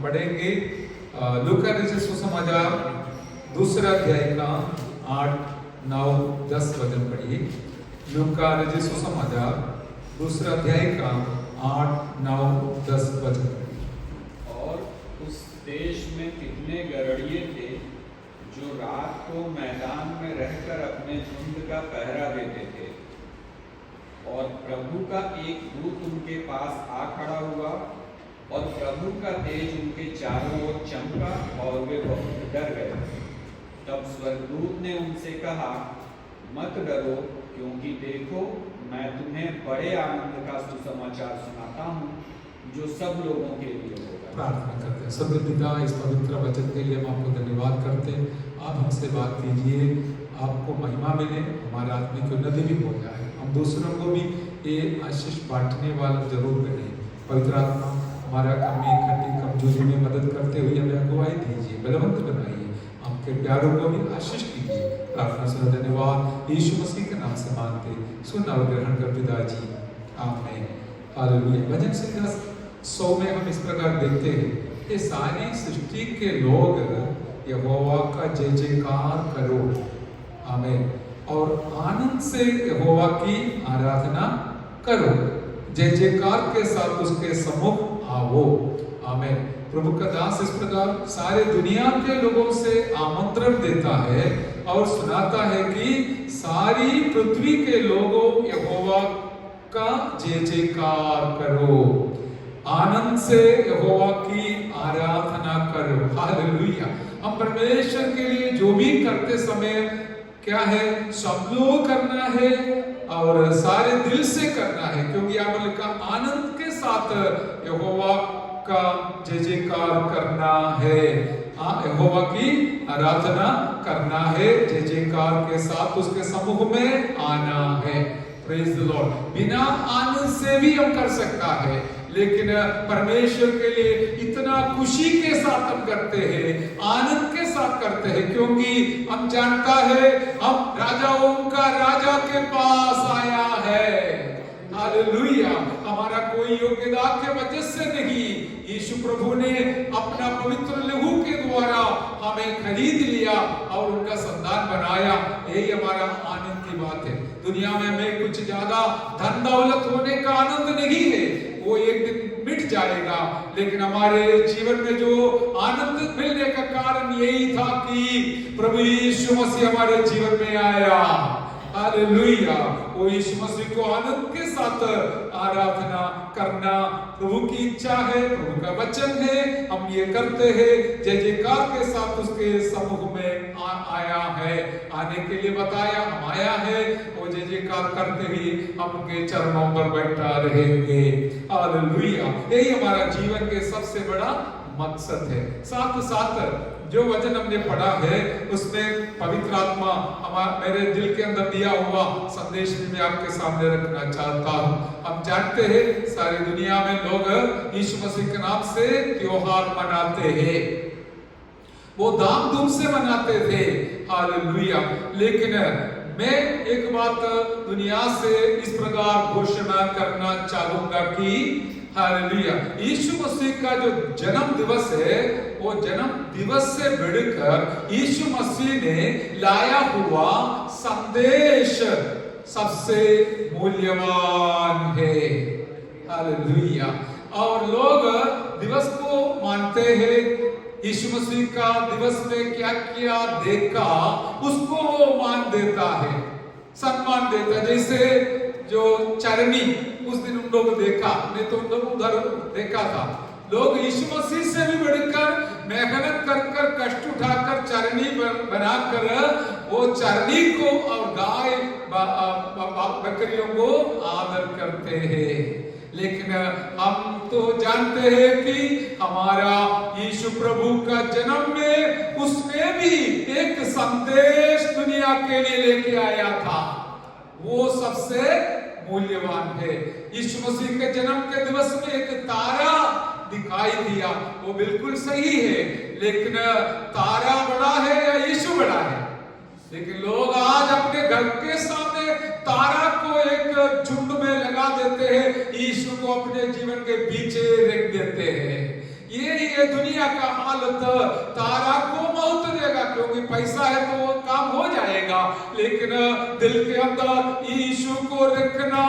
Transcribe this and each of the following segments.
पढ़ेंगे लूका रचित सुसमाचार दूसरा अध्याय का 8, 9, 10 वचन पढ़िए। लूका रचित सुसमाचार दूसरा अध्याय का 8, 9, 10 वचन पढ़िए। और उस देश में कितने गड़रिये थे जो रात को मैदान में रहकर अपने झुंड का पहरा देते थे, और प्रभु का एक दूत उनके पास आ खड़ा हुआ और प्रभु का तेज उनके चारों ओर चमका और वे बहुत डर गए। तब स्वर्गदूत ने उनसे कहा, मत डरो, क्योंकि देखो मैं तुम्हें बड़े आनंद का सुसमाचार सुनाता हूँ जो सब लोगों के लिए होगा। प्रार्थना करते हैं। सभी पिता, इस पवित्र वचन के लिए हम आपको धन्यवाद करते हैं। आप हमसे बात कीजिए, आपको महिमा मिले, हमारे आत्मिक उन्नति भी हो जाए, हम दूसरों को भी ये आशीष बांटने वाला जरूर बने। पवित्र आत्मा हमारा कमी खट्टी कमजोरी में मदद करते हुए हमें अगुवाई दीजिए, बलवंत बनाइए, आपके प्यारों को भी आशीष कीजिए। प्रार्थना सुना धन्यवाद यीशु मसीह के नाम से मांगते, सुन और ग्रहण कर पिताजी, आमीन। हालेलुया। भजन संख्या 100 में हम इस प्रकार देखते हैं, ये सारी सृष्टि के लोग यहोवा का जय जयकार करो, आमीन, और आनंद से यहोवा की आराधना करो, जय जयकार के साथ उसके सम्मुख आओ, आमीन। प्रभु का दास इस प्रकार सारे दुनिया के लोगों से आमंत्रण देता है और सुनाता है कि सारी पृथ्वी के लोगों यहोवा का जय जयकार करो, आनंद से यहोवा की आराधना करो। हालेलुया। हम परमेश्वर के लिए जो भी करते समय क्या है, सब लोग करना है और सारे दिल से करना है, क्योंकि यहाँ लिखा आनंद के साथ यहोवा का जय जयकार करना है, यहोवा की आराधना करना है, जय जयकार के साथ उसके समूह में आना है। Praise the Lord. बिना आनंद से भी हम कर सकता है, लेकिन परमेश्वर के लिए इतना खुशी के साथ हम करते हैं, आनंद के साथ करते हैं, क्योंकि हम जानता है हम राजाओं का राजा के पास आया है। हालेलुया। हमारा कोई योग्यता के वजह से नहीं, यीशु प्रभु ने अपना पवित्र लहू के द्वारा हमें खरीद लिया और उनका संतान बनाया। यही हमारा आनंद की बात है। दुनिया में हमें कुछ ज्यादा धन दौलत होने का आनंद नहीं है, वो एक दिन मिट जाएगा, लेकिन हमारे जीवन में जो आनंद मिलने का कारण यही था कि प्रभु यीशु मसीह हमारे जीवन में आया। हालेलुया। वो यीशु मसीह को आनंद के साथ आराधना करना प्रभु की इच्छा है, प्रभु का वचन है, हम ये करते हैं, जय जयकार के साथ उसके समूह में आया है, आने के लिए बताया, हम आया है, वो जय जयकार करते ही हम उनके चरणों पर बैठा रहेंगे। हालेलुया। यही हमारा जीवन के सबसे बड़ा मकसद है। साथ साथ जो वचन हमने पढ़ा है उसमें पवित्र आत्मा मेरे दिल के अंदर दिया हुआ संदेश भी मैं आपके सामने रखना चाहता हूँ। हम जानते हैं सारी दुनिया में लोग यीशु मसीह के नाम से त्योहार मनाते हैं, वो धाम धूम से मनाते थे। हालेलुया। लेकिन मैं एक बात दुनिया से इस प्रकार घोषणा करना चाहूंगा कि हालेलुया, यीशु मसीह का जो जन्म दिवस है, वो जन्म दिवस से बढ़कर यीशु मसीह ने लाया हुआ संदेश सबसे मूल्यवान है। हालेलुया। और लोग दिवस को मानते हैं, यीशु मसीह का दिवस में क्या किया देखा उसको वो मान देता है, सम्मान देता है। जैसे जो चरनी उस दिन उन लोग देखा, नहीं तो उन लोग उधर देखा था, लोग यीशु मसीह से भी बढ़कर मेहनत कर कष्ट उठाकर चरनी बनाकर वो चरनी को और गाय बकरियों को आदर करते हैं। लेकिन हम तो जानते हैं कि हमारा यीशु प्रभु का जन्म में उसने भी एक संदेश दुनिया के लिए लेके आया था, वो सबसे मूल्यवान है। यीशु मसीह के जन्म के दिवस में एक तारा दिखाई दिया, वो बिल्कुल सही है, लेकिन तारा बड़ा है या यीशु बड़ा है? लेकिन लोग आज अपने घर के सामने तारा को एक झुंड में लगा देते हैं, यीशु को अपने जीवन के पीछे रख देते हैं। ये दुनिया का हालत तारा को मौत देगा, क्योंकि पैसा है तो वो काम हो जाएगा, लेकिन दिल के अंदर यीशु को रखना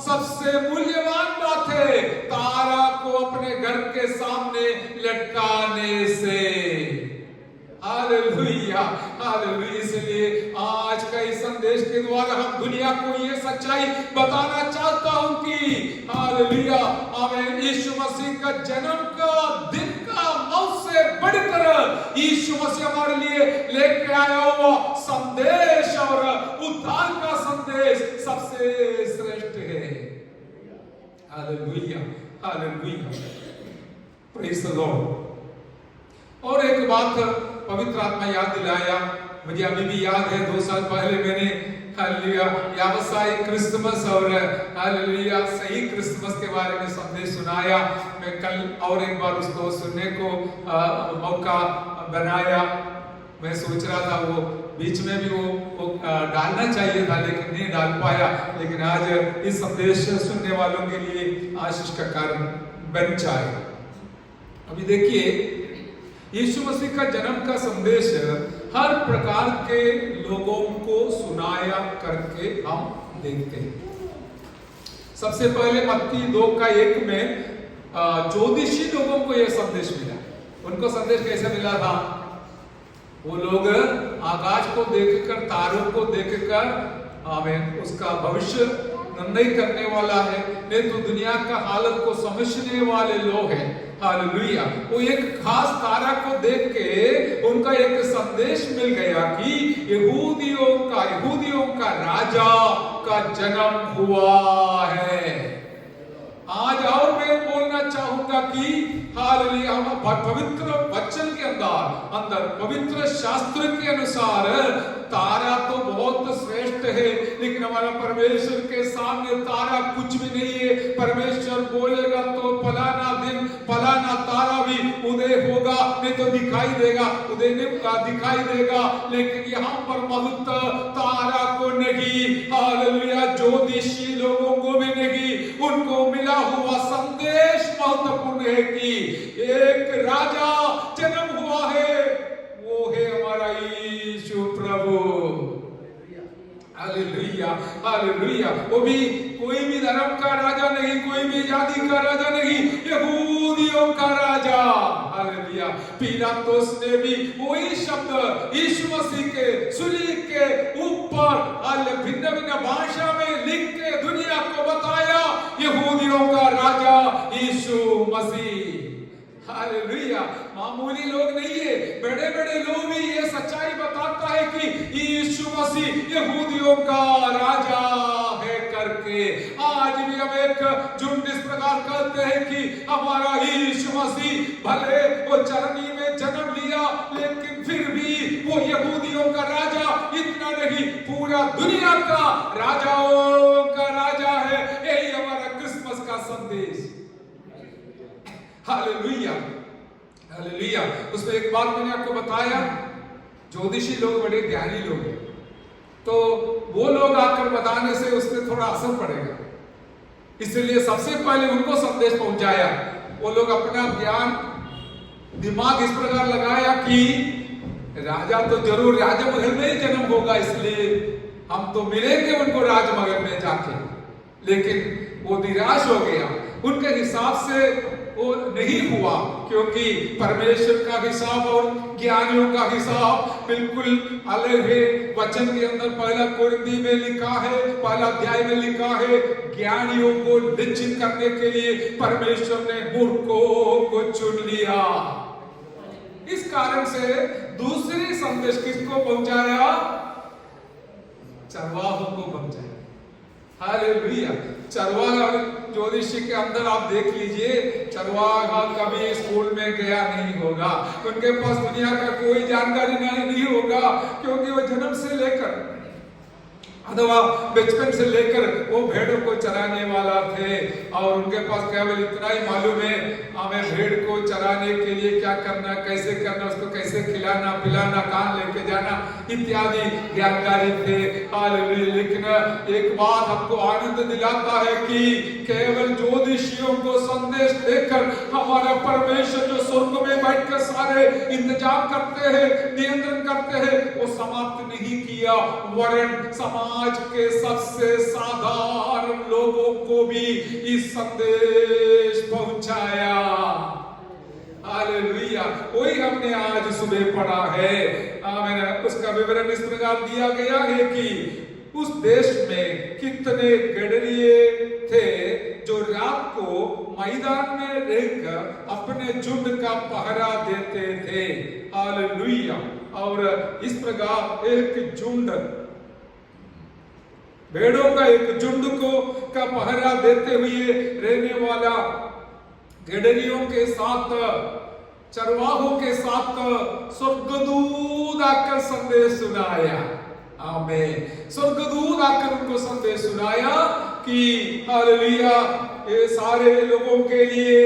सबसे मूल्यवान बात है। तारा को अपने घर के सामने लटकाने से। Hallelujah, hallelujah. इसलिए आज का इस संदेश के द्वारा हम दुनिया को ये सच्चाई बताना चाहता हूं कि हालेलुया, हमें यीशु मसीह का जन्म का दिन का मौत से बढ़कर यीशु मसीह हमारे लिए लेके आया हुआ संदेश और उद्धार का संदेश सबसे श्रेष्ठ है। Hallelujah, hallelujah, praise the Lord. और एक बात पवित्र आत्मा याद दिलाया, मुझे अभी भी याद है 2 साल पहले मैंने हालेलुया व्यावसायिक क्रिसमस और हालेलुया सही क्रिसमस के बारे में संदेश सुनाया। मैं कल और एक बार उसको सुनने को मौका बनाया। मैं सोच रहा था वो बीच में भी वो डालना चाहिए था, लेकिन नहीं डाल पाया। लेकिन आज इस संदेश सुनने वालों के लिए आशीष का कारण बन जाए। अभी देखिए, यीशु मसीह का जन्म का संदेश हर प्रकार के लोगों को सुनाया करके हम देखते हैं। सबसे पहले मत्ती 2:1 में ज्योतिषी लोगों को यह संदेश मिला। उनको संदेश कैसे मिला था? वो लोग आकाश को देखकर, तारों को देखकर हमें उसका भविष्य निर्णय करने वाला है, नहीं तो दुनिया का हालत को समझने वाले लोग हैं। हालेलुया। वो एक खास तारा को देख के उनका एक संदेश मिल गया कि यहूदियों का राजा का जन्म हुआ है। आज और मैं बोलना चाहूंगा कि हालेलुया, हम पवित्र वचन के अंदर पवित्र शास्त्र के अनुसार तारा तो बहुत श्रेष्ठ है, लेकिन हमारा परमेश्वर के सामने तारा कुछ भी नहीं है। परमेश्वर बोलेगा तो फलाना दिन फलाना तारा भी उदय होगा, नहीं तो दिखाई देगा, उदय नहीं दिखाई देगा, लेकिन यहाँ पर महत्व तारा को नहीं, हालेलुया, ज्योतिषी लोगों को भी नहीं। उनको मिला हुआ संदेश महत्वपूर्ण है कि एक राजा जन्म हुआ है, वो है हमारा यीशु प्रभु। Hallelujah, hallelujah. वो भी कोई भी धर्म का राजा नहीं, कोई भी जाति का राजा नहीं, यहूदियों का राजा। हालेलुया। पिलातुस ने भी वही शब्द यीशु मसीह के सूली के ऊपर भिन्न भिन्न भाषा में लिख के दुनिया को बताया, यहूदियों का राजा यीशु मसीह। हालेलुया। मामूली लोग नहीं है, बड़े बड़े लोग भी ये सच्चाई बताता है कि यीशु मसीह यहूदियों का राजा है करके। आज भी हम एक झुंड इस प्रकार कहते हैं कि हमारा यीशु मसीह भले वो चरनी में जन्म लिया, लेकिन फिर भी वो यहूदियों का राजा इतना नहीं, पूरा दुनिया का राजाओं का राजा है। यही हमारा क्रिसमस का संदेश। Hallelujah, hallelujah. उसमें एक बात मैंने आपको बताया, ज्योतिषी लोग बड़े ज्ञानी लोग हैं, तो वो लोग आकर बताने से उसमें थोड़ा असर पड़ेगा, इसलिए सबसे पहले उनको संदेश पहुंचाया। वो लोग अपना ज्ञान दिमाग इस प्रकार लगाया कि राजा तो जरूर राजमहल में ही जन्म होगा, इसलिए हम तो मिलेंगे उनको राजमहल में जाके। लेकिन वो निराश हो गया, उनके हिसाब से वो नहीं हुआ, क्योंकि परमेश्वर का हिसाब और ज्ञानियों का हिसाब बिल्कुल अलग है। वचन के अंदर पहला कुरिन्थी में लिखा है, पहला अध्याय में लिखा है, ज्ञानियों को निश्चित करने के लिए परमेश्वर ने मूर्खों को चुन लिया। इस कारण से दूसरी संदेश किसको पहुंचाया? चरवाहों को पहुंचाया। हालेलुया। चरवाहा ज्योतिषी के अंदर आप देख लीजिए, चरवाहा कभी स्कूल में गया नहीं होगा, उनके पास दुनिया का कोई जानकारी नहीं होगा, क्योंकि वो जन्म से लेकर अथवा बचपन से लेकर वो भेड़ों को चराने वाला थे और उनके पास केवल इतना ही मालूम है हमें भेड़ को चराने के लिए क्या करना, कैसे करना, उसको कैसे खिलाना पिलाना, कहाँ लेके जाना इत्यादि ज्ञानकारी थे। हालेलुया। लेकिन एक बात हमको आनंद दिलाता है कि केवल ज्योतिषियों को संदेश देकर हमारा परमेश्वर जो स्वर्ग में बैठकर सारे इंतजाम करते हैं, नियंत्रण करते हैं, वो समाप्त नहीं किया, वरन समाज के सबसे साधारण लोगों को भी इस संदेश पहुंचाया। हालेलुया। वही हमने आज सुबह पढ़ा है। आमीन। उसका विवरण इस प्रकार दिया गया है कि उस देश में कितने गडरिये थे जो रात को मैदान में रहकर अपने झुंड का पहरा देते थे। हालेलुया। और इस प्रकार एक झुंड, भेड़ों का एक झुंड का पहरा देते हुए रहने वाला गडरियों के साथ, चरवाहों के साथ स्वर्गदूत आकर संदेश सुनाया। आमीन। स्वर्गदूत आकर उनको संदेश सुनाया कि हालेलुया, ये सारे लोगों के लिए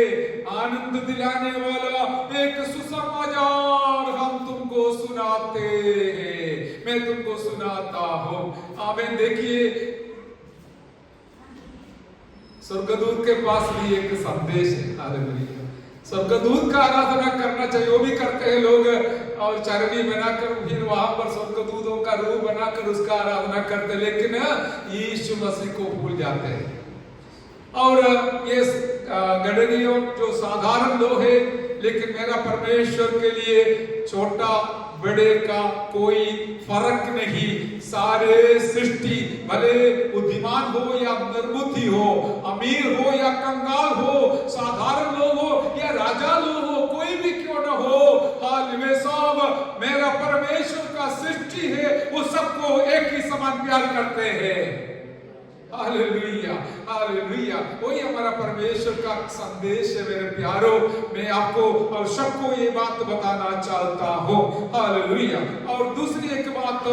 आनंद दिलाने वाला एक सुसमाचार हम तुमको सुनाते हैं, मैं तुमको सुनाता हूं। आमीन। देखिए, स्वर्गदूत के पास भी एक संदेश है। हालेलुया। स्वर्गदूत का आराधना करना चाहिए, वो भी करते हैं लोग, और चरनी बनाकर फिर वहां पर स्वर्गदूतों का रूप बनाकर उसका आराधना करते, लेकिन यीशु मसीह को भूल जाते हैं। और ये गडरियों जो साधारण लोग हैं, लेकिन मेरा परमेश्वर के लिए छोटा बड़े का कोई फर्क नहीं। सारे सृष्टि भले बुद्धिमान हो या निर्बुद्धि हो, अमीर हो या कंगाल हो, साधारण लोग हो या राजा लोग हो, कोई भी क्यों न हो, वे सब मेरा परमेश्वर का सृष्टि है, वो सबको एक ही समान प्यार करते हैं। हालेलुया। हालेलुया। वही हमारा परमेश्वर का संदेश है मेरे प्यारो। मैं आपको और सबको ये बात बताना चाहता हूँ। हालेलुया। और दूसरी एक बात,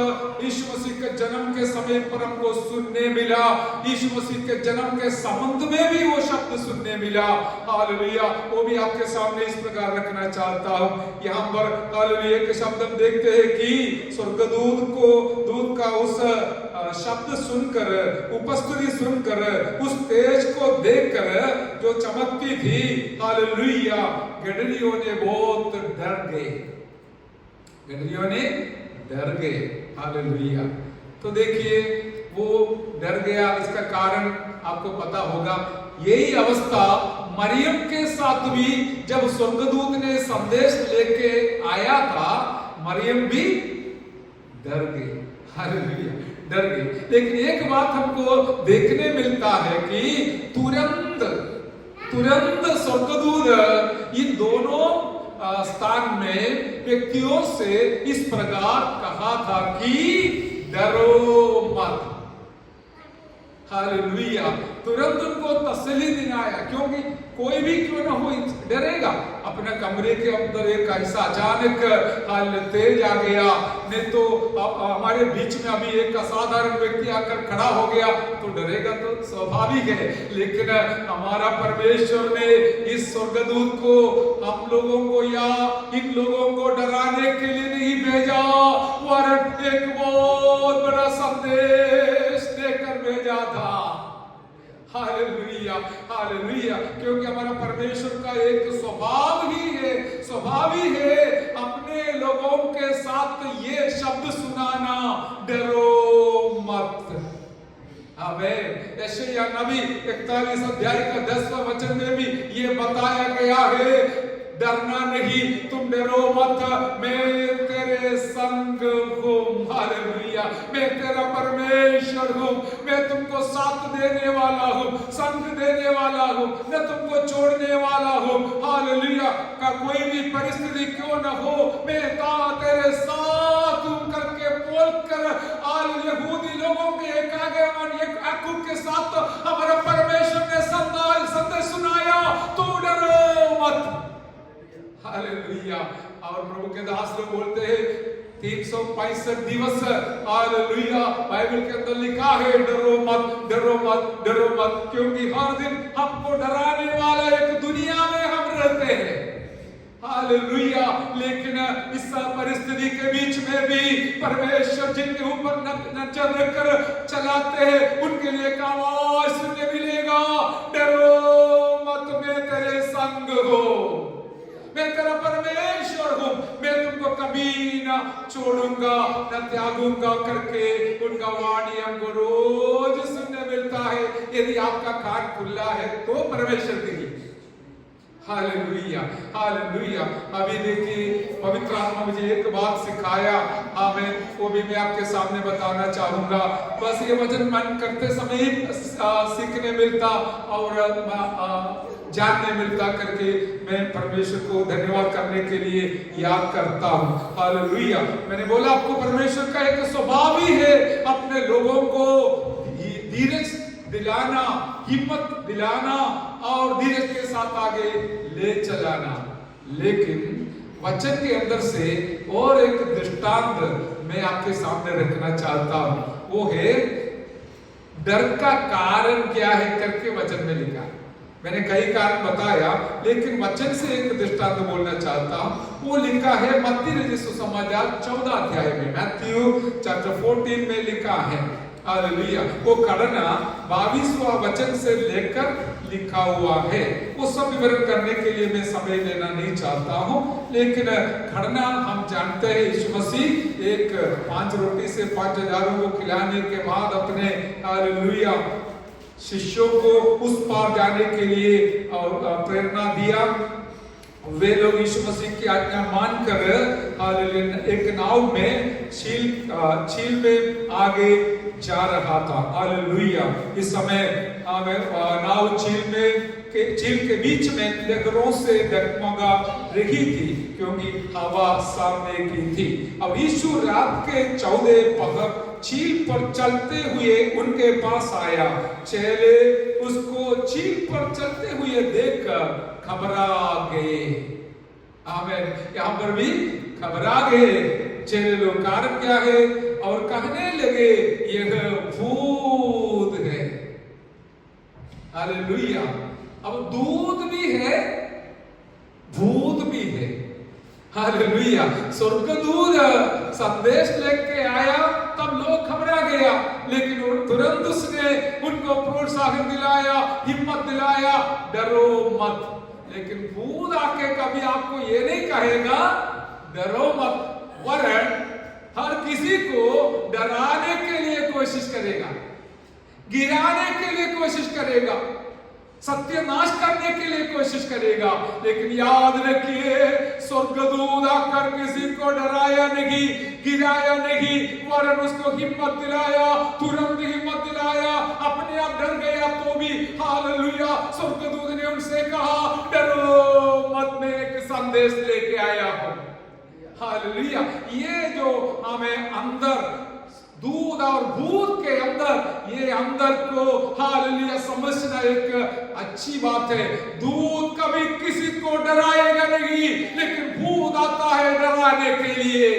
यीशु मसीह के जन्म के समय पर हमको सुनने मिला, यीशु मसीह के जन्म के संबंध में भी वो शब्द सुनने मिला। हालेलुया। वो भी आपके सामने इस प्रकार रखना चाहता हूँ। यहाँ पर हालेलुया के शब्द हम देखते हैं कि स्वर्गदूत को दूत का उस शब्द सुनकर, उपस्थिति सुनकर, उस तेज को देखकर जो चमकती थी, हालेलुया, गडरियों ने बहुत डर गए। गडरियों ने डर गए। हालेलुया। तो देखिए, वो डर गया, इसका कारण आपको पता होगा। यही अवस्था मरियम के साथ भी जब स्वर्गदूत ने संदेश लेके आया था, मरियम भी डर गई। हालेलुया। डर गई। लेकिन एक बात हमको देखने मिलता है कि तुरंत स्वर्गदूत इन दोनों स्थान में व्यक्तियों से इस प्रकार कहा था कि डरो मत। हालेलुया। तुरंत उनको तसल्ली दिलाया, क्योंकि कोई भी क्यों ना हो डरेगा। अपने कमरे के अंदर एक ऐसा अचानक तेज आ गया, नहीं तो हमारे बीच में अभी एक असाधारण व्यक्ति आकर खड़ा हो गया तो डरेगा, तो स्वाभाविक है। लेकिन हमारा परमेश्वर ने इस स्वर्गदूत को हम लोगों को या इन लोगों को डराने के लिए नहीं भेजा, वरन एक बहुत बड़ा संदेश देकर भेजा था। हालेलुया। हालेलुया। क्योंकि हमारा परमेश्वर का एक स्वभाव ही है अपने लोगों के साथ ये शब्द सुनाना, डरो मत। आमीन। यशायाह नबी 41 अध्याय का 10वां वचन में भी ये बताया गया है, डरना नहीं, तुम डरो मत, मैं तेरे संग हूँ। हालेलुया। मैं तेरा परमेश्वर हूँ, मैं तुमको साथ देने वाला हूँ, संग देने वाला हूँ, मैं तुमको छोड़ने वाला हूँ। हालेलुया। का कोई भी परिस्थिति क्यों न हो, मैं तेरे साथ हूँ करके बोलकर यहूदी लोगों के एक याकूब के साथ हमारा परमेश्वर ने संदेश सुनाया, तू डरो मत। हालेलुया। और प्रभु के दास लोग बोलते हैं 365 दिवस हालेलुया बाइबल के अंदर लिखा है डरो मत डरो मत डरो मत, क्योंकि हर दिन हमको डराने वाला एक दुनिया में हम रहते हैं हालेलुया। लेकिन इस परिस्थिति के बीच में भी परमेश्वर जिनके ऊपर नजर रखकर चलाते हैं उनके लिए एक आवाज सुनने मिलेगा, डरो मत मैं तेरे संग हूं, मैं तेरा परमेश्वर हूं, मैं तुमको कभी ना छोड़ूंगा ना त्यागूंगा करके उनका वाणी हमको रोज सुनने मिलता है। यदि आपका कान खुला है तो परमेश्वर के लिए हालेलुया हालेलुया। अभी देखिए पवित्र आत्मा मुझे एक बात सिखाया, आमीन, वो भी मैं आपके सामने बताना चाहूंगा। बस ये वचन मन करते समय सीखने मिलता और जानने मिलता करके मैं परमेश्वर को धन्यवाद करने के लिए याद करता हूँ हालेलुया। मैंने बोला आपको परमेश्वर का एक स्वभाव ही है अपने लोगों को धीरज दिलाना, हिम्मत दिलाना और धीरज के साथ आगे ले चलाना। लेकिन वचन के अंदर से और एक दृष्टांत मैं आपके सामने रखना चाहता हूं, वो है डर का कारण क्या है करके वचन में लिखा है। मैंने कई कारण बताया लेकिन वचन से एक दृष्टांत बोलना चाहता हूं, वो लिखा है मत्ती रचित सुसमाचार 14 अध्याय में, मैथ्यू चैप्टर 14 में लिखा है हालेलुया। वो खड़ना 22वां वचन से लेकर लिखा हुआ है। वो सब विवरण करने के लिए मैं समय लेना नहीं चाहता हूं, लेकिन खड़ना हम जानते हैं यीशु मसीह एक 5 रोटी से 5000 को खिलाने के बाद अपने हालेलुया शिष्यों को उस पार जाने के लिए प्रेरणा दिया। वे लोग यीशु मसीह की आज्ञा मानकर हालेलुया एक नाव में झील में आगे जा रहा था हालेलुया। इस समय नाव झील के बीच में लहरों से डगमगा रही थी क्योंकि हवा सामने की थी। अब यीशु रात के 14 पहर झील पर चलते हुए उनके पास आया। चेले उसको झील पर चलते हुए देखकर घबरा गए। आमीन। यहाँ पर भी घबरा गए चेले लोग। कारण क्या है? और कहने लगे यह भूत है। हालेलुया। अब दूत भी है, भूत भी है। हालेलुया। स्वर्गदूत संदेश लेके आया तब लोग घबरा गया, लेकिन तुरंत उसने उनको प्रोत्साहन दिलाया, हिम्मत दिलाया, डरो मत। लेकिन भूत आके कभी आपको ये नहीं कहेगा डरो मत, वरन हर किसी को डराने के लिए कोशिश करेगा, गिराने के लिए कोशिश करेगा, सत्यानाश करने के लिए कोशिश करेगा। लेकिन याद रखिए स्वर्गदूत आकर किसी को डराया नहीं, गिराया नहीं, वरन उसको हिम्मत दिलाया, तुरंत हिम्मत दिलाया। अपने आप डर गया तो भी हालेलुया स्वर्गदूत ने उनसे कहा डरो मत, मैं एक संदेश लेके आया हूं। हालेलुया। ये जो हमें अंदर दूध और भूत के अंदर ये अंदर को हालेलुया समझना एक अच्छी बात है। दूध कभी किसी को डराएगा नहीं, लेकिन भूत आता है डराने के लिए।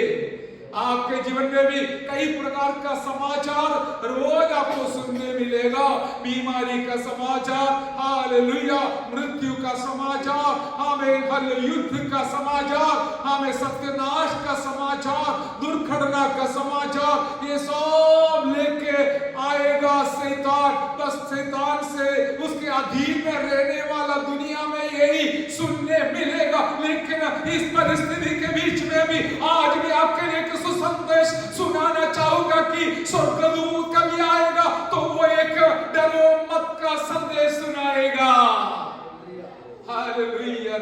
आपके जीवन में भी कई प्रकार का समाचार रोज आपको सुनने मिलेगा। बीमारी का समाचार, हालेलुया, मृत्यु का समाचार, हमें हल युद्ध का समाचार, हमें सत्यानाश का समाचार, दुर्घटना का समाचार, ये सब लेके आएगा शैतान। बस शैतान से उसके अधीन में रहने वाला दुनिया में यही सुनने मिलेगा। लेकिन इस परिस्थिति के बीच में भी आज भी आपके लिए संदेश सुनाना चाहूंगा कि स्वर्गदूत कभी आएगा तो वो एक डरो मत का संदेश सुनाएगा। हालेलुया।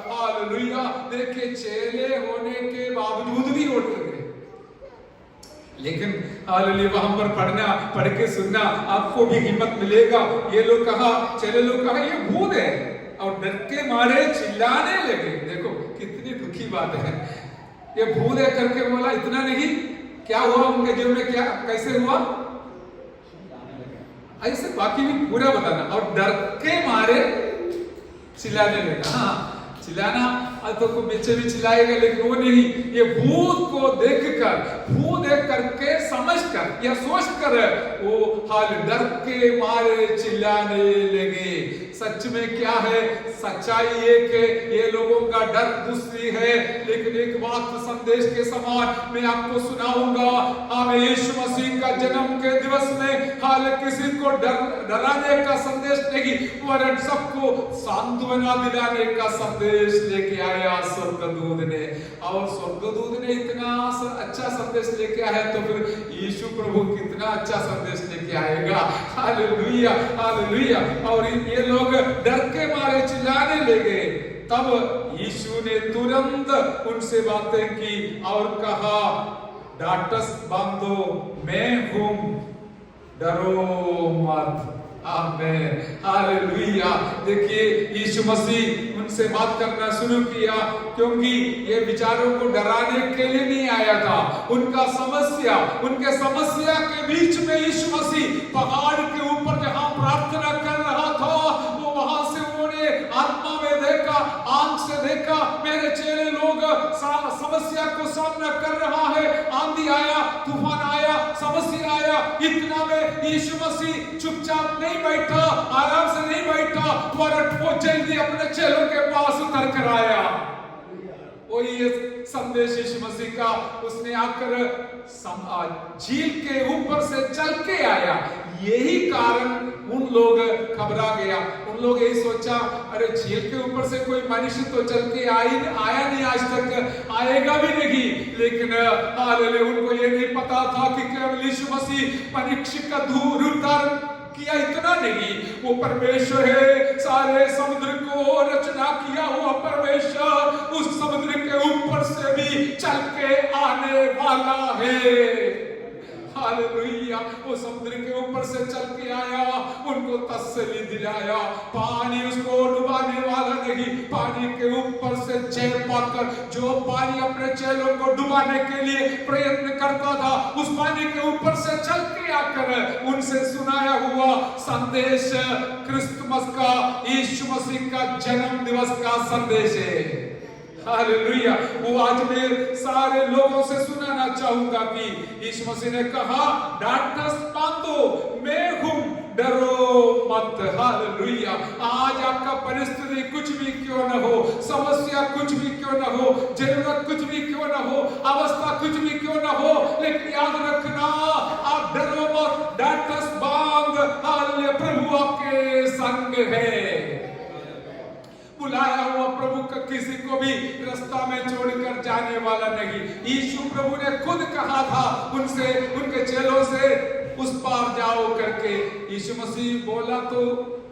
हालेलुया। देखिए चेले होने के बावजूद भी रोट लग रहे, लेकिन हालेलुया वहां पर पढ़ के सुनना आपको भी हिम्मत मिलेगा। ये लोग कहा, चेले लोग कहा ये भूत है और डर के मारे चिल्लाने लगे। देखो कितनी दुखी बात है। ये भूत है करके बोला, इतना नहीं क्या हुआ उनके जीवन में, क्या कैसे हुआ ऐसे बाकी भी पूरा बताना। और डर के मारे चिल्लाने लगा। हाँ चिल्लाना तो बच्चे भी चिल्लाएगा, लेकिन वो नहीं, ये भूत को देखकर, भूत देख करके समझकर या सोचकर वो हाल डर के मारे चिल्लाने लगे। सच में क्या है? सच्चाई ये कि ये लोगों का डर दूसरी है, लेकिन एक बात संदेश के समान मैं आपको सुनाऊंगा। हमें यीशु मसीह का जन्म के दिवस में हाल किसी को डराने का संदेश नहीं, वरन सबको सांत्वना दिलाने का संदेश लेके आया स्वर्गदूत ने। और स्वर्गदूत ने इतना अच्छा संदेश लेके आया तो फिर यीशु प्रभु कितना अच्छा संदेश लेके आएगा। Hallelujah, hallelujah. और ये लोग डर के मारे चिल्लाने लगे। तब यीशु ने तुरंत उनसे बातें की और कहा, डाटस बांधो, मैं हूं, डरो मत। आमेन, हालेलुया। देखिए यीशु मसीह उनसे बात करना शुरू किया, क्योंकि ये विचारों को डराने के लिए नहीं आया था। उनके समस्या के बीच में यीशु मसीह पहाड़ के ऊपर जहां प्रार्थना कर रहा था, वो वहां से उन्होंने आत्मा में देखा, आंख से देखा, मेरे चेले लोग समस्या को सामना कर रहा है। आंधी आया, तूफान आया, समस्या आया, इतना में यीशु मसीह चुपचाप नहीं बैठा, आराम से नहीं बैठा, वो जल्दी अपने चेलों के पास उतर कर आया। वही ये संदेश यीशु मसीह का, उसने आकर झील के ऊपर से चल के आया। यही कारण उन लोग घबरा गया। उन लोग यही सोचा, अरे झील के ऊपर से कोई मनुष्य तो चल के आया नहीं, आज तक आएगा भी नहीं। लेकिन हालेलुया, उनको ये नहीं पता था कि केवल यीशु मसीह मनुष्य का रूप धारण किया, इतना नहीं, वो परमेश्वर है। सारे समुद्र को रचना किया हुआ परमेश्वर उस समुद्र के ऊपर से भी चल के आने वाला है। हालेलुया, वो समुद्र के ऊपर से चल के आया, उनको तसल्ली दिलाया। पानी उसको डुबाने वाला नहीं, पानी के ऊपर से जय पाकर जो पानी अपने चेलों को डुबाने के लिए प्रयत्न करता था, उस पानी के ऊपर से चल के आकर उनसे सुनाया हुआ संदेश क्रिसमस का, यीशु मसीह का जन्म दिवस का संदेश है। हालेलुया, वो आज मैं सारे लोगों से सुनाना चाहूंगा कि यीशु मसीह ने कहा, डाटस बांधो, मैं हूं, डरो मत। हालेलुया। आज आपका परिस्थिति कुछ भी क्यों न हो, समस्या कुछ भी क्यों न हो, जरूरत कुछ भी क्यों न हो, अवस्था कुछ भी क्यों न हो, लेकिन याद रखना, आप डरो मत, डाटस बांध। हालेलुया, प्रभु आपके संग है। बुलाया हुआ प्रभु का किसी को भी रास्ता में छोड़कर जाने वाला नहीं। यीशु प्रभु ने खुद कहा था उनसे, उनके चेलों से, उस पार जाओ करके। यीशु मसीह बोला तो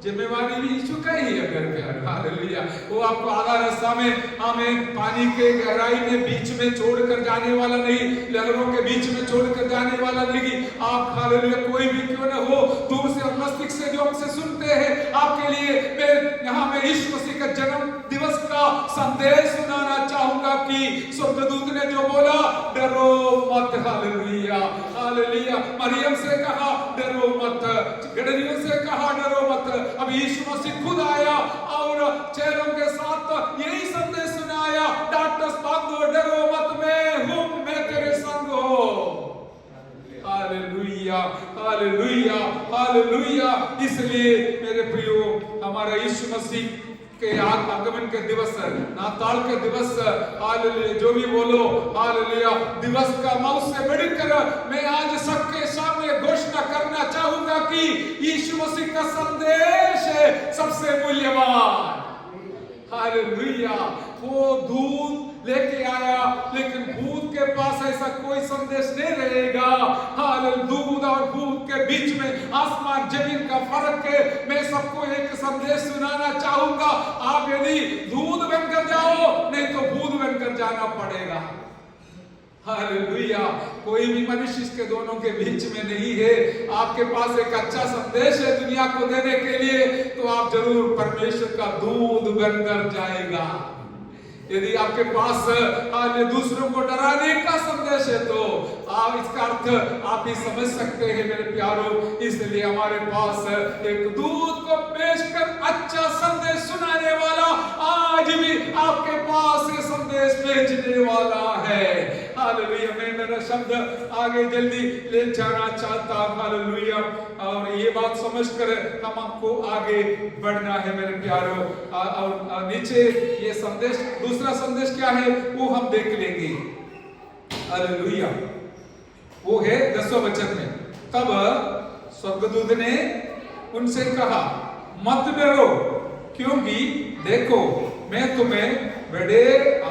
जिम्मेवारी भी यीशु का ही है मेरे प्यारे। हालेलुया, वो आपको आधा रास्ता में हमें पानी के गहराई में बीच में छोड़कर जाने वाला नहीं, लहरों के बीच में छोड़कर जाने वाला नहीं। आप हालेलुया, कोई भी क्यों न हो, दूर से मस्तिष्क से जो हमसे सुनते हैं, आपके लिए मैं यहाँ में यीशु मसीह का जन्म दिवस का संदेश सुनाना चाहूंगा कि स्वर्गदूत ने जो बोला, डरो मत। Hallelujah, hallelujah. मरियम से कहा डरो मत, गडरियों से कहा डरो मत। अब यीशु मसीह खुद आया और चेलों के साथ यही संदेश सुनाया, डाटस बांधो, डरो मत, मैं हूं, मैं तेरे संग हूं। Hallelujah, hallelujah, hallelujah. इसलिए मेरे प्रियो, हमारा यीशु मसीह के आगमन के दिवस, नाताल के दिवस, हालेलुया, जो भी बोलो, हालेलुया, दिवस का मौत से बढ़कर मैं आज सबके सामने घोषणा करना चाहूंगा कि यीशु मसीह का संदेश है सबसे मूल्यवान। हालेलुया, वो दूत लेके आया, लेकिन भूत के पास ऐसा कोई संदेश नहीं रहेगा। हालेलुया, दूध और भूत के बीच में आसमान जमीन का फर्क है। मैं सबको एक संदेश सुनाना चाहूंगा, आप यदि दूध बनकर जाओ, नहीं तो भूत बनकर जाना पड़ेगा। हालेलुया, कोई भी मनुष्य इसके दोनों के बीच में नहीं है। आपके पास एक अच्छा संदेश है दुनिया को देने के लिए, तो आप जरूर परमेश्वर का दूध बनकर जाएगा। यदि आपके पास दूसरों को डराने का संदेश है, तो आप इसका अर्थ आप ही समझ सकते हैं मेरे प्यारों। इसलिए हमारे पास एक दूध को पेश कर अच्छा संदेश सुनाने वाला आज भी भेजने वाला है। हालेलुया। मैं मेरा शब्द आगे जल्दी ले जाना चाहता हूं। हालेलुया। और ये बात समझकर हम आपको आगे बढ़ना है मेरे प्यारों। और नीचे ये संदेश, दूसरा संदेश क्या है वो हम देख लेंगे। हालेलुया। वो है 10वें वचन में, तब स्वर्गदूत ने उनसे कहा, मत डरो, क्योंकि देखो मैं तुम्हें बड़े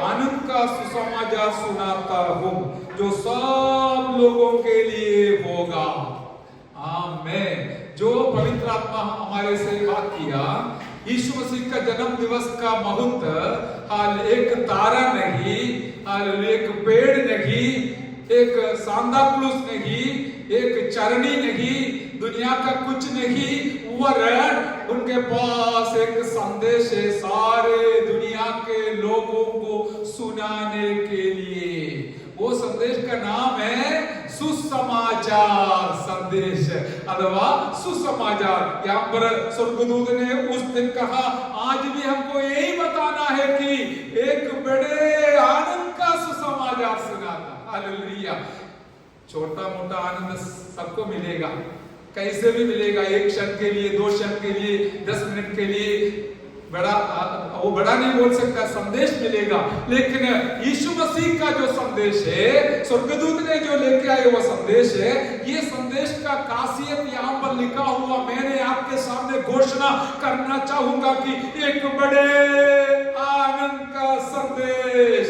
आनंद का सुसमाचार सुनाता हूं, जो सब लोगों के लिए होगा। आमीन। जो पवित्र आत्मा हमारे से बात किया, यीशु मसीह का जन्म दिवस का महत्व हाल एक तारा नहीं, हाल एक पेड़ नहीं, एक सांता क्लूज नहीं, एक चरनी नहीं, दुनिया का कुछ नहीं, वरन उनके पास एक संदेश है सारे दुनिया के लोगों को सुनाने के लिए। वो संदेश का नाम है सुसमाचार संदेश अथवा सुसमाचार। यहाँ पर स्वर्गदूत ने उस दिन कहा, आज भी हमको यही बताना है कि एक बड़े आनंद का सुसमाचार सुनाता। हालेलुया। छोटा मोटा आनंद सबको मिलेगा, कैसे भी मिलेगा, एक क्षण के लिए, 2 क्षण के लिए, 10 मिनट के लिए, बड़ा वो बड़ा नहीं बोल सकता, संदेश मिलेगा। लेकिन यीशु मसीह का जो संदेश है, स्वर्गदूत ने जो लेके आए वो संदेश है, ये संदेश का खासियत यहाँ पर लिखा हुआ मैंने आपके सामने घोषणा करना चाहूंगा कि एक बड़े आनंद का संदेश,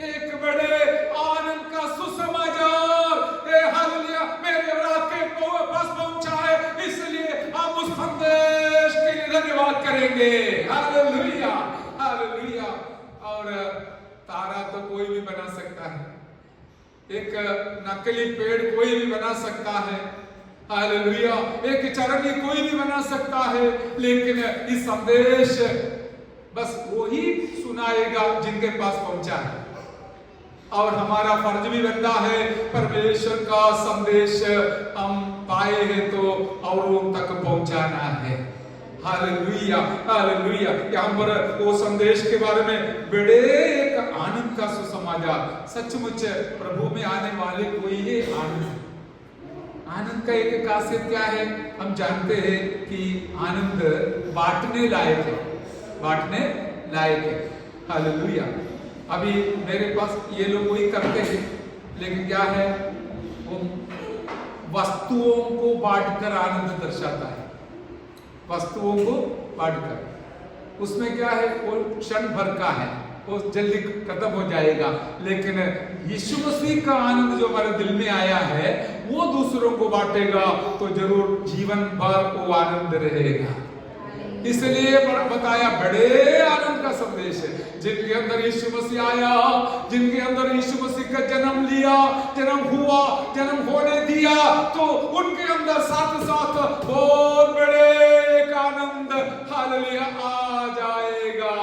एक बड़े आनंद का सुसमाचार हालेलुया मेरे आपके पास पहुंचा है, इसलिए हम उस संदेश के लिए धन्यवाद करेंगे। हालेलुया। हालेलुया। और तारा तो कोई भी बना सकता है, एक नकली पेड़ कोई भी बना सकता है, हालेलुया, एक चरनी कोई भी बना सकता है, लेकिन इस संदेश बस वही सुनाएगा जिनके पास पहुंचा है। और हमारा फर्ज भी बनता है परमेश्वर का संदेश हम पाए हैं तो औरों तक पहुंचाना है। हालेलुया। हालेलुया। यहाँ पर वो संदेश के बारे में बड़े एक आनंद का सुसमाचार, सचमुच प्रभु में आने वाले कोई है आनंद। आनंद का एक खासियत क्या है, हम जानते हैं कि आनंद बांटने लायक है, बांटने लायक है। हालेलुया। अभी मेरे पास ये लोग वही करते हैं, लेकिन क्या है, वो वस्तुओं को बांटकर आनंद दर्शाता है, वस्तुओं को बांटकर। उसमें क्या है, वो क्षण भर का है, वो जल्दी खत्म हो जाएगा। लेकिन यीशु मसीह का आनंद जो हमारे दिल में आया है, वो दूसरों को बांटेगा तो जरूर जीवन भर वो आनंद रहेगा। इसलिए बताया बड़े आनंद का संदेश है। जिनके अंदर यीशु मसीह आया, जिनके अंदर यीशु मसीह का जन्म लिया, जन्म हुआ, जन्म होने दिया, तो उनके अंदर साथ साथ बहुत बड़े एक आनंद हालेलुया आ जाएगा।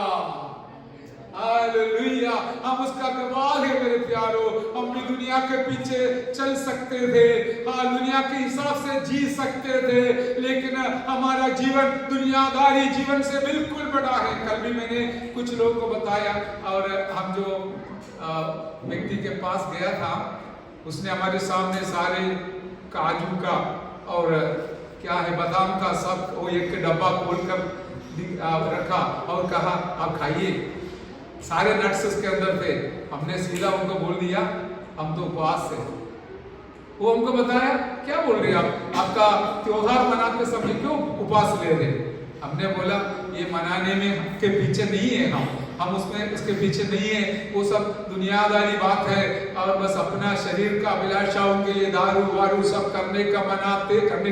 हालेलुया। हम उसका गवाह है मेरे प्यारो। हम भी दुनिया के पीछे चल सकते थे, हाँ, दुनिया के हिसाब से जी सकते थे, लेकिन हमारा जीवन दुनियादारी जीवन से बिल्कुल बड़ा है। कल भी मैंने कुछ लोगों को बताया, और हम जो व्यक्ति के पास गया था, उसने हमारे सामने सारे काजू का और क्या है बादाम का सब वो एक डब्बा खोलकर रखा और कहा आप खाइए। सारे नट्स उसके अंदर थे। हमने सीधा उनको बोल दिया हम तो उपवास से। वो हमको बताया क्या बोल रहे आप, आपका त्योहार मनाते समय क्यों उपवास ले रहे? हमने बोला ये मनाने में के पीछे नहीं है, हम उसमें उसके पीछे नहीं है, वो सब दुनियादारी बात है और बस अपना शरीर का अभिलाषाओं के लिए दारू वारू सब करने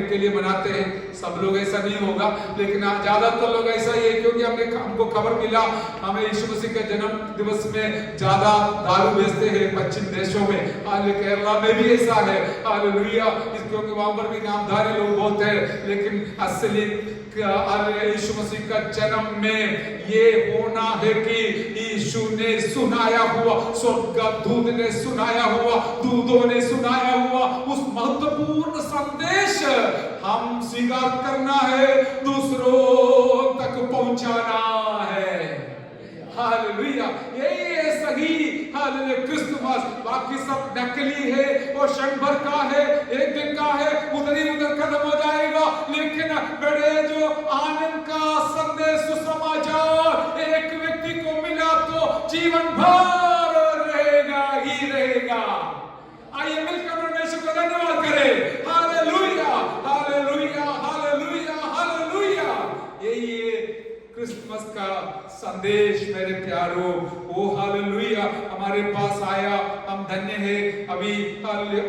के लिए मनाते हैं। सब लोग ऐसा नहीं होगा, लेकिन ज्यादातर लोग ऐसा ही है, क्योंकि हमको खबर मिला हमें यीशु मसीह के जन्म दिवस में ज्यादा दारू बेचते हैं पश्चिम देशों में, केरला में भी ऐसा है। हालेलुया। क्योंकि वहां पर भी नामधारी लोग बहुत है, लेकिन असली यीशु मसीह का जन्म में ये होना है कि यीशु ने सुनाया हुआ, स्वर्गदूत ने सुनाया हुआ, दूतों ने सुनाया हुआ उस महत्वपूर्ण संदेश हम स्वीकार करना है, दूसरों तक पहुंचाना है। हालेलुया। यही है सही हालेलुया क्रिसमस, बाकी सब नकली है और क्षण भर का है, एक दिन का है, उधर ही उधर खत्म हो जाएगा। लेकिन बड़े जो आनंद का संदेश सुसमाचार एक व्यक्ति को मिला तो जीवन भर रहेगा ही रहेगा। आइए मिलकर परमेश्वर को धन्यवाद करें। Hallelujah hallelujah hallelujah hallelujah. यही है क्रिसमस का संदेश मेरे प्यारो। ओ हालेलुया हमारे पास आया, हम धन्य है। अभी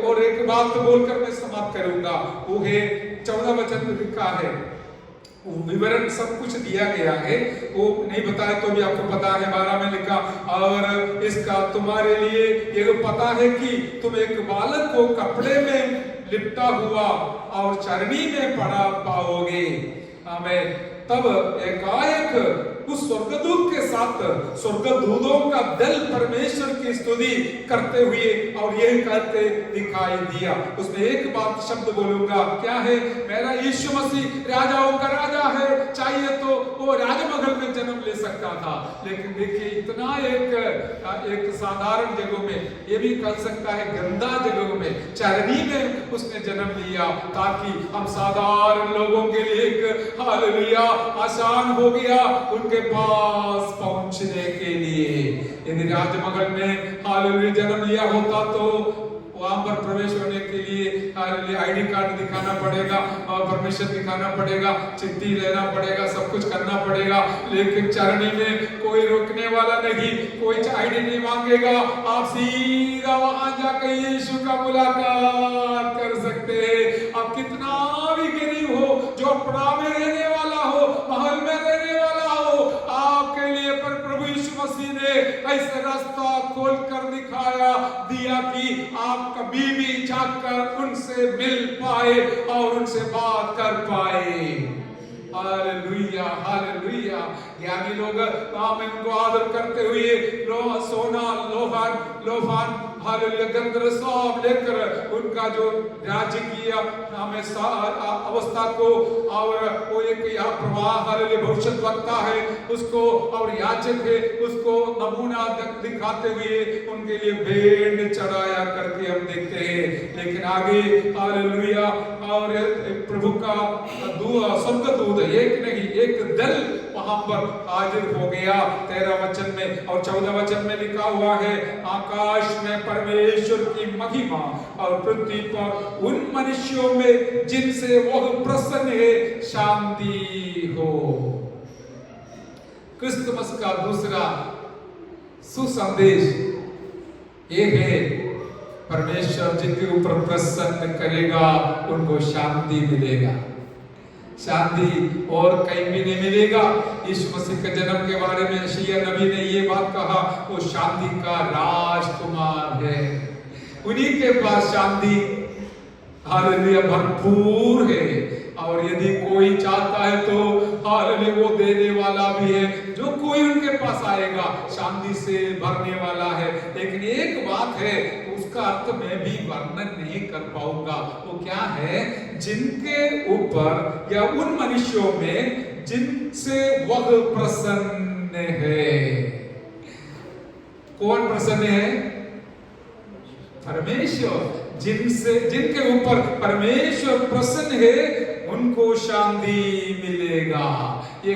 और एक बात बोलकर मैं समाप्त करूंगा, वो है 14 वचन में लिखा है, विवरण सब कुछ दिया गया है, वो नहीं बताया तो भी आपको पता है। 12 में लिखा, और इसका तुम्हारे लिए ये तो पता है कि तुम एक बालक को कपड़े में लिपटा हुआ और चरनी में पड़ा पाओगे। हमें तब एकाएक उस स्वर्गदूत के साथ स्वर्गदूतों का दल परमेश्वर की स्तुति करते हुए और यह कहते दिखाई दिया। उसमें एक बात शब्द बोलूंगा, क्या है? मेरा यीशु मसीह राजाओं का राजा है। चाहिए तो वो राजमहल में जन्म ले सकता था, लेकिन देखिए इतना एक साधारण जगह में, ये भी कह सकता है गंदा जगह में, चरनी में उसने जन्म लिया, ताकि हम साधारण लोगों के लिए एक हालेलुया आसान हो गया उनके पास पहुंचने के लिए। यदि राजमहल में हालेलुया जन्म लिया होता तो वहां पर प्रवेश होने के लिए हालेलुया आईडी कार्ड दिखाना पड़ेगा और परमिशन दिखाना पड़ेगा, चिट्ठी लेना पड़ेगा, सब कुछ करना पड़ेगा। लेकिन चरनी में कोई रोकने वाला नहीं, कोई आईडी नहीं मांगेगा, आप सीधा वहां जाकर यीशु का मुलाकात कर सकते हैं। आप कितना भी गरीब हो, झोपड़ा में रहने वाला हो, महल में रहने वाला हो, आपके लिए पर प्रभु यीशु मसीह ने ऐसा रास्ता खोल कर दिखाया दिया कि आप कभी भी जाकर उनसे मिल पाए और उनसे बात कर पाए। Hallelujah hallelujah. ज्ञानी लोग वहां में उनको आदर करते हुए सोना लोहान हालेलुया गंधर्व सब लेकर उनका जो राज्य किया हमें अवस्था को, और वो एक यहाँ प्रवाह हालेलुया भविष्यद्वक्ता है उसको, और याजक है उसको नमूना दिखाते हुए उनके लिए भेंट चढ़ाया करके हम देखते हैं। लेकिन आगे हालेलुया और प्रभु का स्वर्गदूत एक नहीं एक दल वहां पर हाजिर हो गया। 13 वचन में और 14 वचन में लिखा हुआ है, आकाश में परमेश्वर की महिमा और पृथ्वी पर उन मनुष्यों में जिनसे वह प्रसन्न है शांति हो। क्रिसमस का दूसरा सुसंदेश ये है, परमेश्वर जिनके ऊपर प्रसन्न करेगा उनको शांति मिलेगा। शांति और कहीं भी नहीं मिलेगा। यीशु मसीह के जन्म के बारे में यशायाह नबी ने ये बात कहा, वो शांति का राजकुमार है, उन्हीं के पास शांति हालेलुया भरपूर है। और यदि कोई चाहता है तो हालेलुया वो देने वाला भी है, जो कोई उनके पास आएगा शांति से भरने वाला है। लेकिन एक बात है, उसका अर्थ मैं भी वर्णन नहीं कर पाऊंगा, वो क्या है? जिनके ऊपर या उन मनुष्यों में जिनसे वह प्रसन्न है। कौन प्रसन्न है? परमेश्वर। जिनके ऊपर परमेश्वर प्रसन्न है उनको शांति मिलेगा। ये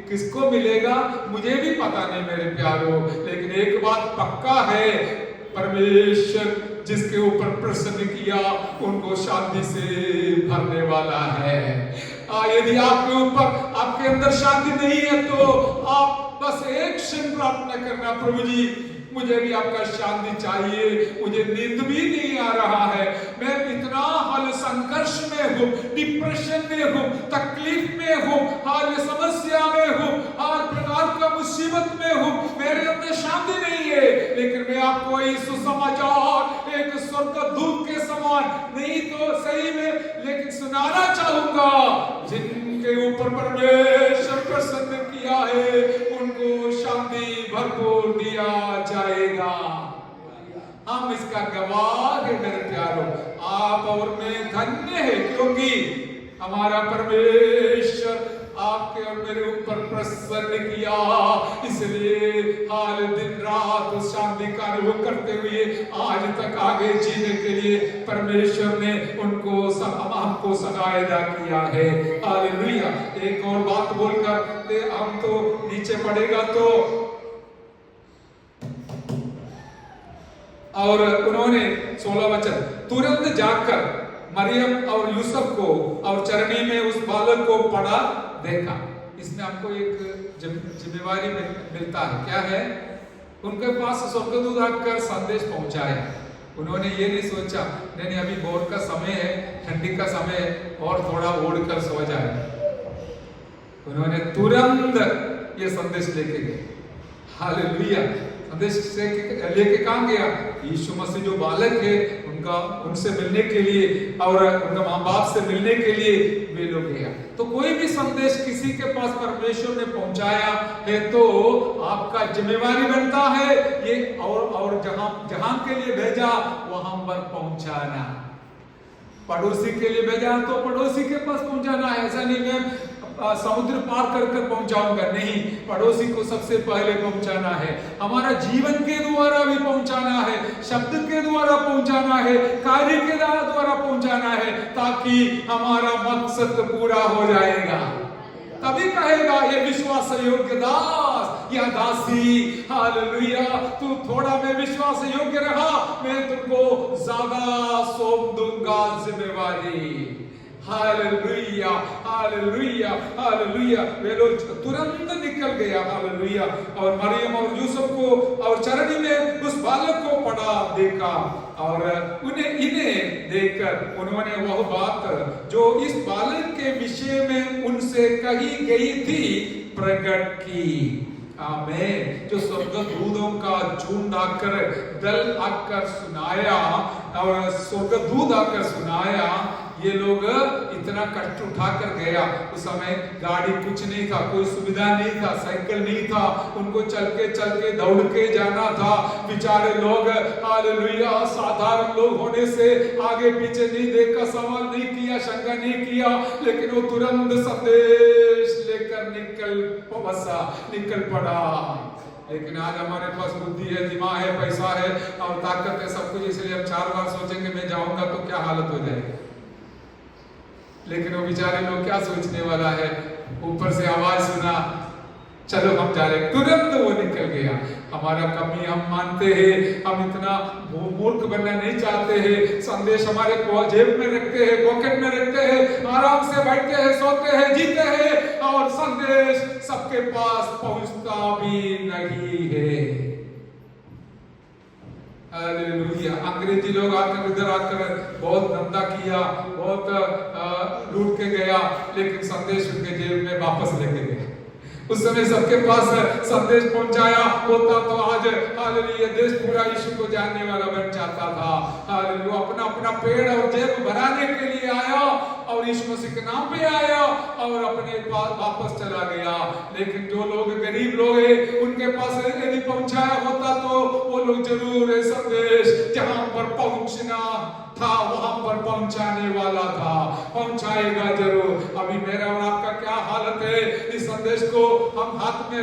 किसको मिलेगा मुझे भी पता नहीं मेरे प्यारो, लेकिन एक बात पक्का है, परमेश्वर जिसके ऊपर प्रसन्न किया उनको शांति से भरने वाला है। यदि आपके ऊपर आपके अंदर शांति नहीं है तो आप बस एक क्षण प्रार्थना करना, प्रभु जी मुझे भी आपका शांति चाहिए, मुझे नींद भी नहीं आ रहा है, मैं इतना हाल संघर्ष में हूँ, डिप्रेशन में हूँ, तकलीफ में हूँ, हाल समस्या में हूँ, हर प्रकार का मुसीबत में हूँ, मेरे अंदर शांति नहीं है। लेकिन मैं आपको इस सुसमाचार एक स्वर्गदूत के समान नहीं तो सही में लेकिन सुनाना चाहूंगा, जिनके ऊपर परमेश्वर प्रसन्न किया है उनको शांति भरपूर दिया जाएगा। हम इसका गवाह है मेरे प्यारों, आप और मैं धन्य है, क्योंकि हमारा परमेश्वर आपके और मेरे ऊपर प्रसन्न किया, इसलिए हाल दिन रात उस शांति का अनुभव करते हुए आज तक आगे जीने के लिए परमेश्वर ने उनको हमको सगायदा किया है। हालेलुया। एक और बात बोलकर हम तो नीचे पड़ेगा तो, और उन्होंने 16 वचन, तुरंत जाकर मरियम और यूसुफ को और चरनी में उस बालक को पड़ा देखा। इसमें हमको एक जिम्मेवारी मिलता है। क्या है? उनके पास स्वर्गदूत आकर संदेश पहुंचाया। उन्होंने ये नहीं सोचा नहीं अभी भोर का समय है, ठंडी का समय है और थोड़ा ओढ़ कर सो जाए। उन्होंने तुरंत ये संदेश लेके गए। हालेलुया। संदेश से लेके कहां गया? यीशु मसीह जो बालक है उनसे मिलने के लिए और उनका माँ बाप से मिलने के लिए वे लोग गया। तो कोई भी संदेश किसी के पास परमेश्वर ने पहुंचाया है तो आपका जिम्मेवारी बनता है ये, और जहां के लिए भेजा वहां पर पहुंचाना। पड़ोसी के लिए भेजा तो पड़ोसी के पास पहुंचाना है। ऐसा नहीं मैं समुद्र पार कर कर पहुंचाऊंगा, नहीं, पड़ोसी को सबसे पहले पहुंचाना है। हमारा जीवन के द्वारा भी पहुंचाना है, शब्द के द्वारा पहुंचाना है, कार्य के द्वारा पहुंचाना है, ताकि हमारा मकसद पूरा हो जाएगा। तभी कहेगा ये विश्वास योग्य दास या दासी, हालेलुया, तू थोड़ा में विश्वास योग्य रहा, मैं तुमको ज्यादा सौंप दूंगा जिम्मेवारी। Hallelujah, hallelujah, hallelujah. वे लोग तुरंत निकल गया। हालेलुया। और मरियम और यूसुफ को और चरनी में उस बालक को पड़ा देखा, और इन्हें देखकर उन्होंने वह बात जो इस बालक के विषय में उनसे कही गई थी प्रकट की। आमीन। जो स्वर्गदूतों का झुंड आकर दल आकर सुनाया और स्वर्गदूत आकर सुनाया, ये लोग इतना कष्ट उठाकर गया। उस समय गाड़ी कुछ नहीं था, कोई सुविधा नहीं था, साइकिल नहीं था, उनको चल के दौड़ के जाना था। बेचारे लोग, हालेलुया, साधारण लोग होने से आगे पीछे नहीं देखा, सवाल नहीं किया, शंका नहीं किया, लेकिन वो तुरंत संदेश लेकर निकल पड़ा। लेकिन आज हमारे पास बुद्धि है, दिमाग है, पैसा है और ताकत है, सब कुछ, इसलिए हम 4 बार सोचेंगे मैं जाऊंगा तो क्या हालत हो जाएगी। लेकिन वो बेचारे लोग क्या सोचने वाला है, ऊपर से आवाज सुना, चलो हम जा रहे, तुरंत वो निकल गया। हमारा कमी हम मानते हैं, हम इतना मूर्ख बनना नहीं चाहते हैं। संदेश हमारे जेब में रखते हैं, पॉकेट में रखते हैं, आराम से बैठते हैं, सोते हैं, जीते हैं, और संदेश सबके पास पहुंचता भी नहीं है। हालेलुया। अंग्रेजी लोग आकर इधर आकर बहुत धंधा किया, बहुत लूट के गया, लेकिन संदेश उनके जेब में वापस लेके गया। उस समय सबके पास संदेश पहुंचाया होता तो आज हालेलुया देश पूरा यीशु को जानने वाला बन जाता था। हालेलुया। अपना अपना पेड़ और जेब भराने के लिए आया और यीशु मसीह के नाम पे आया और अपने पास वापस चला गया। लेकिन जो लोग गरीब लोग हैं उनके पास यदि पहुंचाया होता तो वो लोग जरूर संदेश जहां पर पहुंचना था वहां पर पहुंचाने वाला था, पहुंचाएगा जरूर। अभी मेरा और आपका क्या हालत है? इस संदेश को हम हाथ में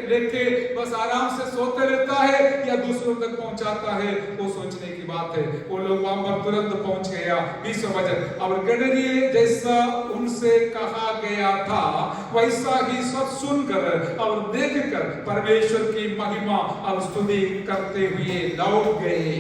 लेके बस आराम से सोते रहता है या दूसरों तक पहुंचाता है, वो सोचने की बात है। वो लोग वहां पर तुरंत पहुंच गया। 20 वचन, और गडरिये जैसा उनसे कहा गया था वैसा ही सब सुनकर और देखकर परमेश्वर की महिमा और स्तुति करते हुए लौट गए।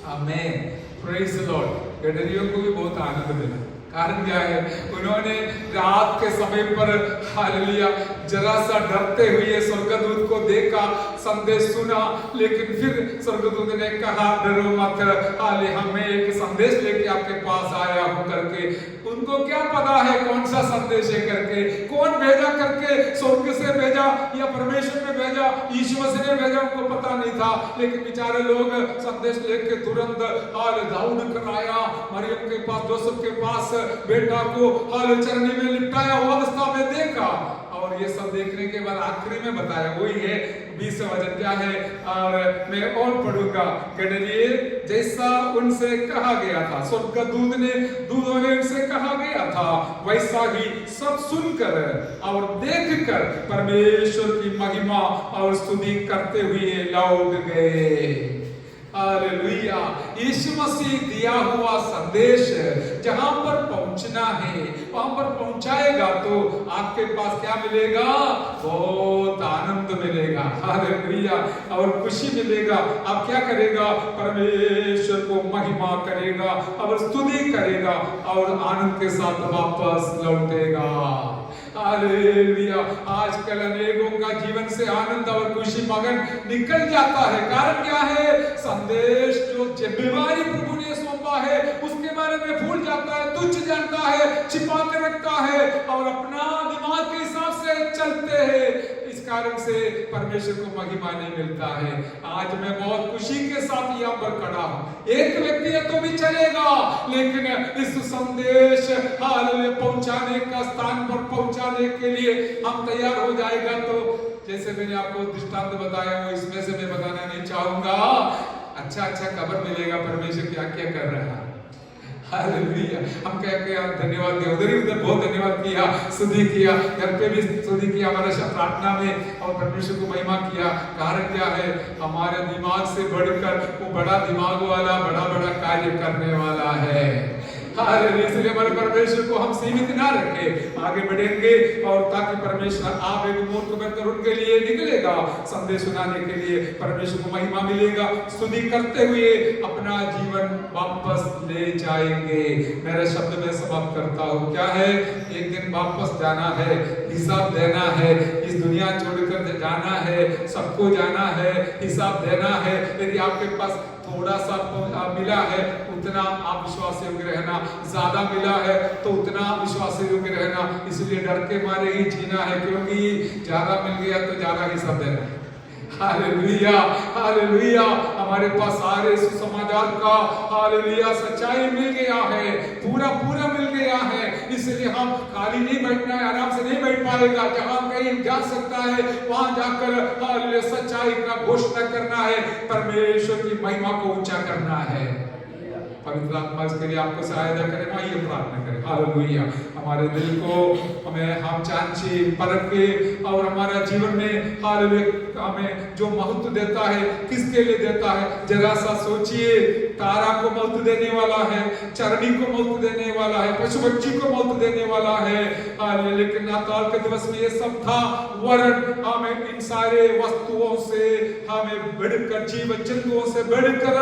आमीन। Praise the Lord. गडरियों को भी बहुत आनंद मिला। कारण क्या है? उन्होंने रात के समय पर हालेलुया जरा सा डरते हुए स्वर्गदूत को देखा, संदेश सुना, लेकिन फिर स्वर्गदूत ने कहा डरो मत, हाले हमें एक संदेश लेके आपके पास आया हूं करके। उनको क्या पता है कौन सा संदेश है करके, कौन भेजा करके, स्वर्ग से भेजा या परमेश्वर ने भेजा, यीशु मसीह ने भेजा, उनको पता नहीं था। लेकिन बेचारे लोग संदेश लेके तुरंत हाल दौड़ कर आया मरियम के पास, जोसेफ के पास, बेटा को हाल चरनी में लिपटाया हुआ अवस्था में देखा और ये सब देखने के बाद आखिरी में बताया वही है 20 वचन क्या है, और मैं और पढ़ूंगा कि जैसा उनसे कहा गया था, स्वर्गदूत ने दूतों ने उनसे कहा गया था, वैसा ही सब सुनकर और देखकर परमेश्वर की महिमा और स्तुति करते हुए लौट गए। हालेलुया। यीशु मसीह दिया हुआ संदेश जहां पर पहुंचना है वहां पर पहुंचाएगा तो आपके पास क्या मिलेगा? बहुत आनंद मिलेगा। हालेलुया। और खुशी मिलेगा। आप क्या करेगा? परमेश्वर को महिमा करेगा और स्तुति करेगा और आनंद के साथ वापस लौटेगा। हालेलुया। आजकल अनेकों का जीवन से आनंद और खुशी मगन निकल जाता है। कारण क्या है? संदेश जो जिम्मेवारी प्रभु ने सौंपा है उसके बारे में भूल जाता है, तुच्छ जानता है, छिपा के रखता है और अपना दिमाग के हिसाब से चलते हैं। इस कारण से परमेश्वर को महिमा नहीं मिलता है। आज मैं बहुत खुशी के साथ यहाँ पर खड़ा हूँ। एक व्यक्ति है तो भी चलेगा, लेकिन इस संदेश हालेलुया पहुंचाने का स्थान पर पहुंचाने के लिए हम तैयार हो जाएगा। तो जैसे मैंने आपको दृष्टांत बताया वो इसमें से मैं बताना नहीं चाहूंगा। अच्छा खबर मिलेगा परमेश्वर क्या क्या कर रहा है। हालेलुया। हम क्या धन्यवाद दिया, उधर ही उधर बहुत धन्यवाद किया, स्तुति किया, घर पे भी स्तुति किया, हमारा प्रार्थना में और परमेश्वर को महिमा किया। कारण क्या है? हमारे दिमाग से बढ़कर वो बड़ा दिमाग वाला बड़ा कार्य करने वाला है। हालेलुया। इसलिए हमारे परमेश्वर को हम सीमित ना रखें, आगे बढ़ेंगे और ताकि परमेश्वर आप एक मूर्ख बनकर उनके लिए निकलेगा संदेश सुनाने के लिए। परमेश्वर को महिमा मिलेगा, स्तुति करते हुए अपना जीवन वापस ले जाएंगे। मेरे शब्द में समाप्त करता हूँ। क्या है? एक दिन वापस जाना है, हिसाब देना है, इस दुनिया छोड़कर जाना है, सबको जाना है, हिसाब देना है। यदि आपके पास थोड़ा सा मिला है उतना आप विश्वास योग्य रहना, ज्यादा मिला है तो उतना विश्वास योग्य रहना। इसलिए डर के मारे ही जीना है, क्योंकि ज्यादा मिल गया तो ज्यादा हिसाब देना है। हालेलुया। हालेलुया। हमारे पास सारे सुसमाचार का हालेलुया सच्चाई मिल गया है, पूरा मिल गया है। इसलिए हम खाली नहीं बैठना है, आराम से नहीं बैठ पाएगा। जहां कहीं जा सकता है वहां जाकर हालेलुया सच्चाई का घोषणा करना है, परमेश्वर की महिमा को ऊंचा करना है। पवित्र आत्मा इसके लिए आपको सहायता करे। आइए प्रार्थना करें। हालेलुया। हमारे दिल को हम चांचे परख के और हमारा जीवन में हालेलुया हमें जो महत्व देता है किसके लिए देता है? जरा सा सोचिए। तारा को महत्व देने वाला है, चरणी को महत्व देने वाला है, पशु पक्षी को महत्व देने वाला है। लेकिन नाताल के दिवस में ये सब था, वरन हमें इन सारे वस्तुओं से हमें बढ़कर, जीव जंतुओं से बढ़कर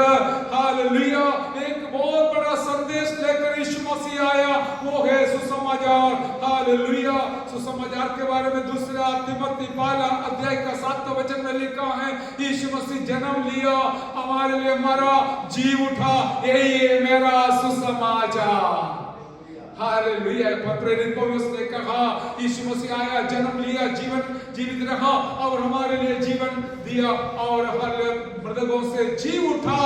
हालेलुया एक बहुत बड़ा संदेश लेकर यीशु मसीह आया। वो है सुसमाचार। हालेलुया। सुसमाचार के बारे में दूसरा तिमोथी 12 अध्याय का 7वां वचन में लिखा है, यीशु मसीह जन्म लिया, हमारे लिए मरा, जी उठा, यही है मेरा सुसमाचार। हालेलुया। प्रेरित पौलुस ने कहा यीशु मसीह आया, जन्म लिया, जीवित रहा और हमारे लिए जीवन दिया और हर मृतकों से जी उठा,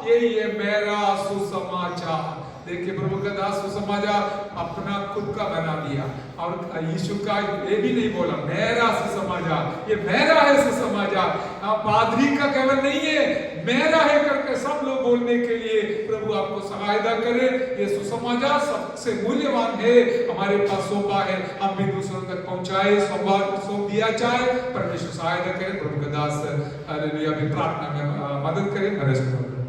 यही है मेरा सुसमाचार। देखिए प्रभु का दास सुसमाचार अपना खुद का बना दिया और यीशु का ये भी नहीं बोला मेरा सुसमाचार, ये मेरा है सुसमाचार। पादरी का केवल नहीं है, मेरा है करके सब लोग बोलने के लिए प्रभु आपको सहायता करे। ये सुसमाचार सबसे मूल्यवान है, हमारे पास सौंपा है, हम भी दूसरों तक पहुंचाए, सौंप दिया जाए। परमेश्वर सहायता करे। प्रभु का दास हालेलुया भी प्रार्थना में मदद करे।